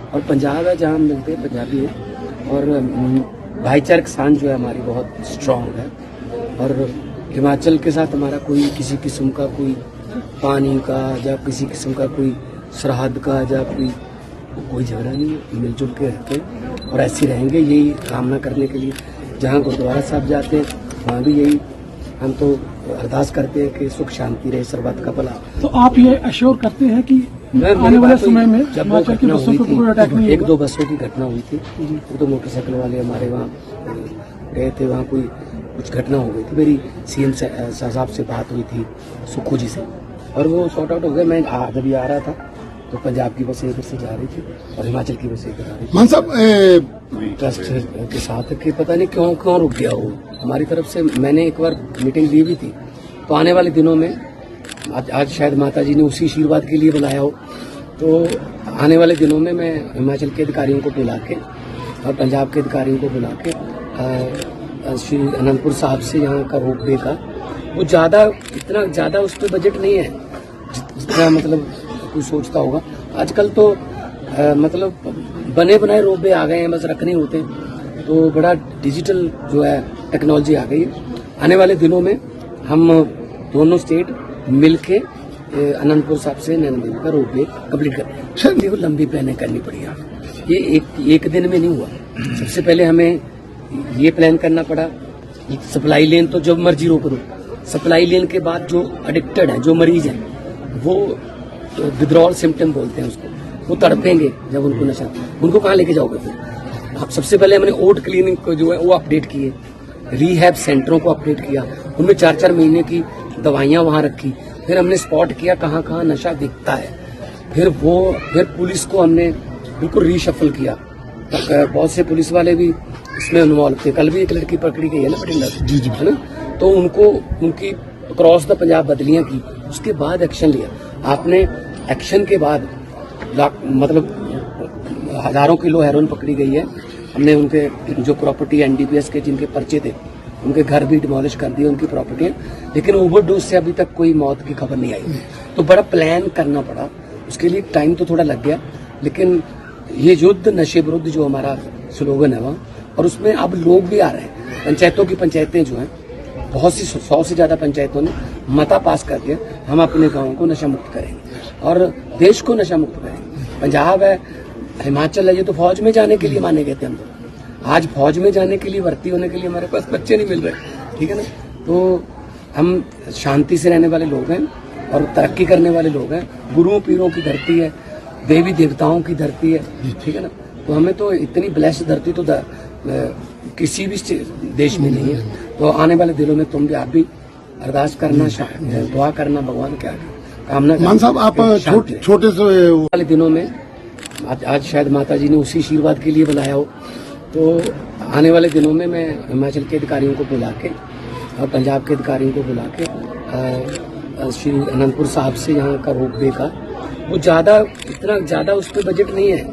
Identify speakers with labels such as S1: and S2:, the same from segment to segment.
S1: और पंजाब है जहाँ हम मिलते हैं, पंजाबी है। और भाईचारक सांझ जो है हमारी बहुत स्ट्रांग है। और हिमाचल के साथ हमारा कोई किसी किस्म का कोई पानी का या किसी किस्म का कोई सरहद का या कोई झगड़ा नहीं है। मिलजुल के रहते हैं और ऐसे रहेंगे, यही कामना करने के लिए जहाँ गुरुद्वारा साहब जाते हैं वहाँ भी यही हम तो अरदास करते हैं कि सुख शांति रहे, सर्वत का भला।
S2: तो आप ये अश्योर करते हैं कि आने वाले समय में हिमाचल की बसों पर कोई अटैक नहीं होगा?
S1: एक दो बसों की घटना हुई थी, एक दो मोटरसाइकिल वाले हमारे वहाँ गए थे, वहाँ कोई कुछ घटना हो गई थी। मेरी सीएम साहब से बात हुई थी सुखू जी से और वो सॉर्ट आउट हो गया। मैं जब ये आ रहा था तो पंजाब की बसें इधर से जा रही थी और हिमाचल की बसें इधर आ रही थी।
S3: मान साहब
S1: ट्रस्ट के साथ कि पता नहीं क्यों रुक गया वो। हमारी तरफ से मैंने एक बार मीटिंग दी भी थी, तो आने वाले दिनों में आज शायद माता जी ने उसी आशीर्वाद के लिए बुलाया हो, तो आने वाले दिनों में मैं हिमाचल के अधिकारियों को बुला के और पंजाब के अधिकारियों को बुला के श्री अनंतपुर साहब से यहाँ का रोपवे का वो इतना ज़्यादा उस पर बजट नहीं है जितना मतलब कोई सोचता होगा। आजकल तो मतलब बने बनाए रोपवे आ गए हैं, बस रखने होते, तो बड़ा डिजिटल जो है टेक्नोलॉजी आ गई है। आने वाले दिनों में हम दोनों स्टेट मिलके अनंतपुर साहब से नैना देवी का रोपवे कंप्लीट कर। देखो लंबी प्लानिंग करनी पड़ी यार, ये एक दिन में नहीं हुआ। सबसे पहले हमें ये प्लान करना पड़ा, सप्लाई लेन तो जब मर्जी रोक दो। सप्लाई लेन के बाद जो एडिक्टेड है, जो मरीज है, वो विड्रॉल सिम्टम बोलते हैं उसको, वो तड़पेंगे जब उनको नशा, उनको कहाँ लेके जाओगे फिर? अब सबसे पहले हमने ओट क्लिनिक को जो है वो अपडेट किए, रीहैब सेंटरों को अपडेट किया, उनमें 4-4 महीने की दवाइयां वहां रखी। फिर हमने स्पॉट किया कहाँ कहाँ नशा दिखता है, फिर पुलिस को हमने बिल्कुल रीशफल किया। बहुत से पुलिस वाले भी इसमें इन्वॉल्व थे। कल भी एक लड़की पकड़ी गई है ना बठिंडा से, है ना, तो उनकी क्रॉस द पंजाब बदलियां की, उसके बाद एक्शन लिया आपने। एक्शन के बाद मतलब हजारों किलो हेरोइन पकड़ी गई है। हमने उनके जो प्रॉपर्टी एनडीपीएस के जिनके पर्चे थे उनके घर भी डिमोलिश कर दिए, उनकी प्रॉपर्टी, लेकिन ओवरडोज से अभी तक कोई मौत की खबर नहीं आई। तो बड़ा प्लान करना पड़ा, उसके लिए टाइम तो थोड़ा लग गया, लेकिन ये युद्ध नशे विरुद्ध जो हमारा स्लोगन है वहाँ, और उसमें अब लोग भी आ रहे हैं। पंचायतें जो हैं, बहुत सी 100 से ज्यादा पंचायतों ने मता पास कर दिया, हम अपने गाँव को नशा मुक्त करेंगे और देश को नशा मुक्त करेंगे। पंजाब है, हिमाचल है, ये तो फौज में जाने के लिए माने गए थे हम लोग। आज फौज में जाने के लिए, भर्ती होने के लिए हमारे पास बच्चे नहीं मिल रहे, ठीक है ना। तो हम शांति से रहने वाले लोग हैं और तरक्की करने वाले लोग हैं। गुरुओं पीरों की धरती है, देवी देवताओं की धरती है, ठीक है ना। तो हमें तो इतनी ब्लेस्ड धरती तो किसी भी देश में नहीं है। तो आने वाले दिनों में तुम भी, आप भी अरदास करना, दुआ करना, भगवान क्या कामना।
S3: मान साहब आप छोटे से
S1: वाले दिनों में आज शायद माता जी ने उसी आशीर्वाद के लिए बुलाया हो, तो आने वाले दिनों में मैं हिमाचल के अधिकारियों को बुला के और पंजाब के अधिकारियों को बुला के श्री अनंतपुर साहब से यहाँ का रोपवे का वो इतना ज़्यादा उस पर बजट नहीं है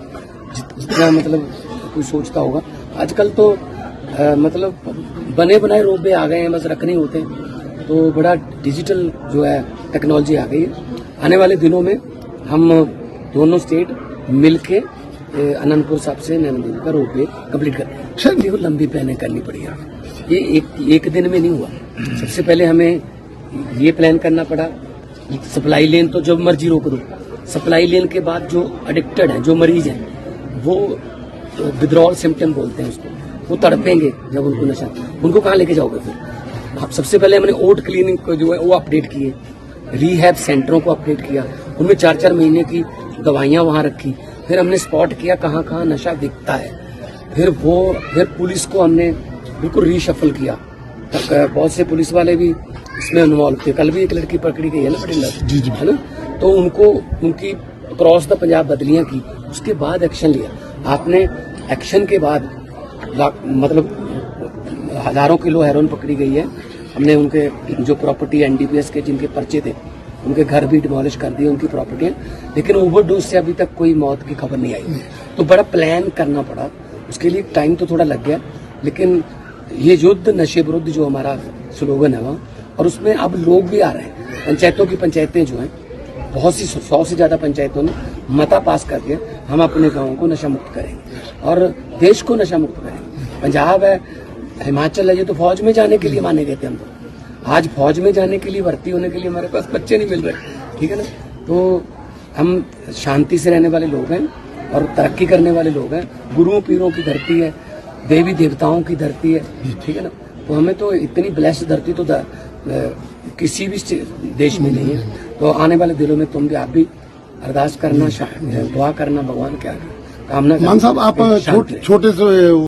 S1: जितना मतलब कोई सोचता होगा। आजकल तो मतलब बने बनाए रोपवे आ गए हैं, बस रखने होते, तो बड़ा डिजिटल जो है टेक्नोलॉजी आ गई है। आने वाले दिनों में हम दोनों स्टेट मिलके अनंतपुर साहब से नैना देवी का रोपवे कंप्लीट कर। देखो लंबी प्लानिंग करनी पड़ी यार, ये एक दिन में नहीं हुआ। सबसे पहले हमें ये प्लान करना पड़ा, सप्लाई लेन तो जब मर्जी रोक दो। सप्लाई लेन के बाद जो एडिक्टेड है, जो मरीज है, वो विड्रॉल सिम्टम बोलते हैं उसको, वो तड़पेंगे जब उनको नशा, उनको कहाँ लेके जाओगे फिर? अब सबसे पहले हमने ओट क्लिनिक को जो है वो अपडेट किए, रीहैब सेंटरों को अपडेट किया, उनमें 4-4 महीने की दवाइयां वहां रखी। फिर हमने स्पॉट किया कहाँ कहाँ नशा दिखता है, फिर पुलिस को हमने बिल्कुल रीशफल किया। बहुत से पुलिस वाले भी इसमें इन्वॉल्व थे। कल भी एक लड़की पकड़ी गई है ना बठिंडा से, है ना, तो उनकी क्रॉस द पंजाब बदलियां की, उसके बाद एक्शन लिया आपने। एक्शन के बाद मतलब हजारों किलो हेरोइन पकड़ी गई है। हमने उनके जो प्रॉपर्टी एनडीपीएस के जिनके पर्चे थे उनके घर भी डिमोलिश कर दिए, उनकी प्रॉपर्टी, लेकिन ओवरडोज से अभी तक कोई मौत की खबर नहीं आई। तो बड़ा प्लान करना पड़ा, उसके लिए टाइम तो थोड़ा लग गया, लेकिन ये युद्ध नशे विरुद्ध जो हमारा स्लोगन है वहाँ, और उसमें अब लोग भी आ रहे हैं। पंचायतें जो हैं, बहुत सी 100 से ज्यादा पंचायतों ने मता पास करके हम अपने गाँव को नशा मुक्त करेंगे और देश को नशा मुक्त करेंगे। पंजाब है, हिमाचल है, ये तो फौज में जाने के लिए माने गए थे हम लोग। आज फौज में जाने के लिए, भर्ती होने के लिए हमारे पास बच्चे नहीं मिल रहे, ठीक है ना। तो हम शांति से रहने वाले लोग हैं और तरक्की करने वाले लोग हैं। गुरुओं पीरों की धरती है, देवी देवताओं की धरती है, ठीक है ना। तो हमें तो इतनी ब्लेस्ड धरती तो किसी भी देश में नहीं है। तो आने वाले दिनों में तुम भी, आप भी अरदास करना, दुआ करना भगवान के आगे, कामना करना।
S3: मान साहब आप छोटे से